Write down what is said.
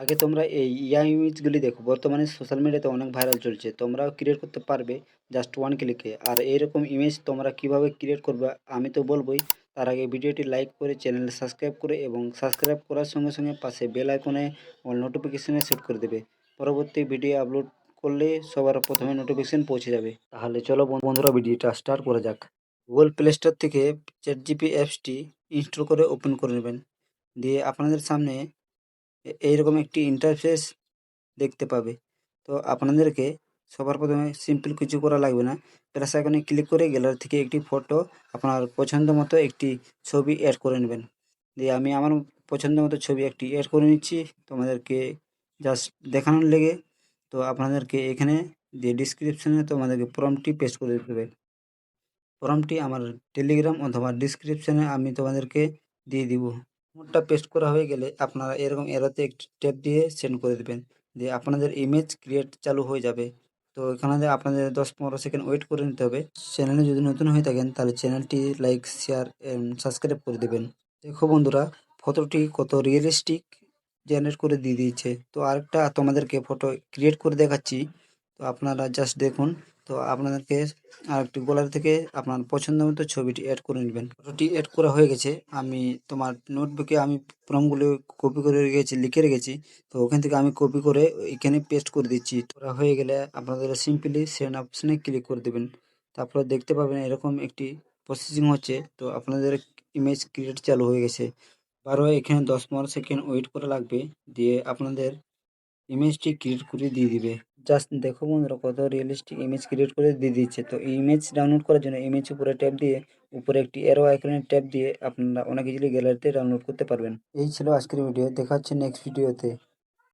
আগে তোমরা এই ইয়া ইমেজগুলি দেখো, বর্তমানে সোশ্যাল মিডিয়াতে অনেক ভাইরাল চলছে। তোমরাও ক্রিয়েট করতে পারবে জাস্ট ওয়ান ক্লিকে। আর এইরকম ইমেজ তোমরা কিভাবে ক্রিয়েট করবে আমি তো বলবোই। তার আগে ভিডিওটি লাইক করে চ্যানেল সাবস্ক্রাইব করে এবং সাবস্ক্রাইব করার সঙ্গে সঙ্গে পাশে বেল আইকনে অল নোটিফিকেশনে সেট করে দেবে। পরবর্তী ভিডিও আপলোড করলে সবার প্রথমে নোটিফিকেশন পৌঁছে যাবে। তাহলে চলো বন্ধুরা ভিডিওটা স্টার্ট করা যাক। গুগল প্লে স্টোর থেকে চ্যাটজিপিটি অ্যাপসটি ইনস্টল করে ওপেন করে নেবেন। দিয়ে আপনাদের সামনে এইরকম একটি ইন্টারফেস দেখতে পাবে। তো আপনাদেরকে সবার প্রথমে সিম্পল কিছু করা লাগবে না, প্লাস আইকনে ক্লিক করে গ্যালারি থেকে একটি ফটো আপনার পছন্দ মতো একটি ছবি অ্যাড করে নেবেন। দিয়ে আমি আমার পছন্দ মতো ছবি একটি অ্যাড করে নিচ্ছি তোমাদেরকে জাস্ট দেখানোর লেগে। তো আপনাদেরকে এখানে দিয়ে ডিসক্রিপশনে তোমাদেরকে প্রম্পটটি পেস্ট করে দিতে হবে। ফর্মটি আমার টেলিগ্রাম অথবা ডিসক্রিপশনে আমি তোমাদেরকে দিয়ে দিব। নোটটা পেস্ট করা হয়ে গেলে আপনারা এরকম এরোতে একটি ট্যাপ দিয়ে সেন্ড করে দেবেন। দিয়ে আপনাদের ইমেজ ক্রিয়েট চালু হয়ে যাবে। তো এখানে আপনাদের 10-15 সেকেন্ড ওয়েট করে নিতে হবে। চ্যানেলে যদি নতুন হয়ে থাকেন তাহলে চ্যানেলটি লাইক শেয়ার সাবস্ক্রাইব করে দেবেন। দেখো বন্ধুরা, ফটোটি কত রিয়েলিস্টিক জেনারেট করে দিয়ে দিয়েছে। তো আরেকটা তোমাদেরকে ফটো ক্রিয়েট করে দেখাচ্ছি, তো আপনারা জাস্ট দেখুন। তো আপনাদেরকে আরেকটি গ্যালারি থেকে আপনার পছন্দ মতো ছবিটি অ্যাড করে নেবেন। ফটোটি অ্যাড করা হয়ে গেছে। আমি তোমার নোটবুকে আমি প্রম্পটগুলো কপি করে রেখেছি, লিখে রেখেছি। তো ওখান থেকে আমি কপি করে এখানে পেস্ট করে দিচ্ছি। করা হয়ে গেলে আপনাদের সিম্পলি সেন্ড অপশনে ক্লিক করে দেবেন। তারপরে দেখতে পাবেন এরকম একটি প্রসেসিং হচ্ছে। তো আপনাদের ইমেজ ক্রিয়েট চালু হয়ে গেছে। আরও এখানে 10-15 সেকেন্ড ওয়েট করা লাগবে। দিয়ে আপনাদের ইমেজটি ক্রিয়েট করে দিয়ে দিবে। জাস্ট দেখো বন্ধুরা কত রিয়েলিস্টিক ইমেজ ক্রিয়েট করে দিয়ে দিচ্ছে। তো এই ইমেজ ডাউনলোড করার জন্য ইমেজ উপরে ট্যাপ দিয়ে উপরে একটি অ্যারো আইকনের ট্যাপ দিয়ে আপনারা অনেক ইজিলি গ্যালারিতে ডাউনলোড করতে পারবেন। এই ছিল আজকের ভিডিও, দেখা হচ্ছে নেক্সট ভিডিওতে।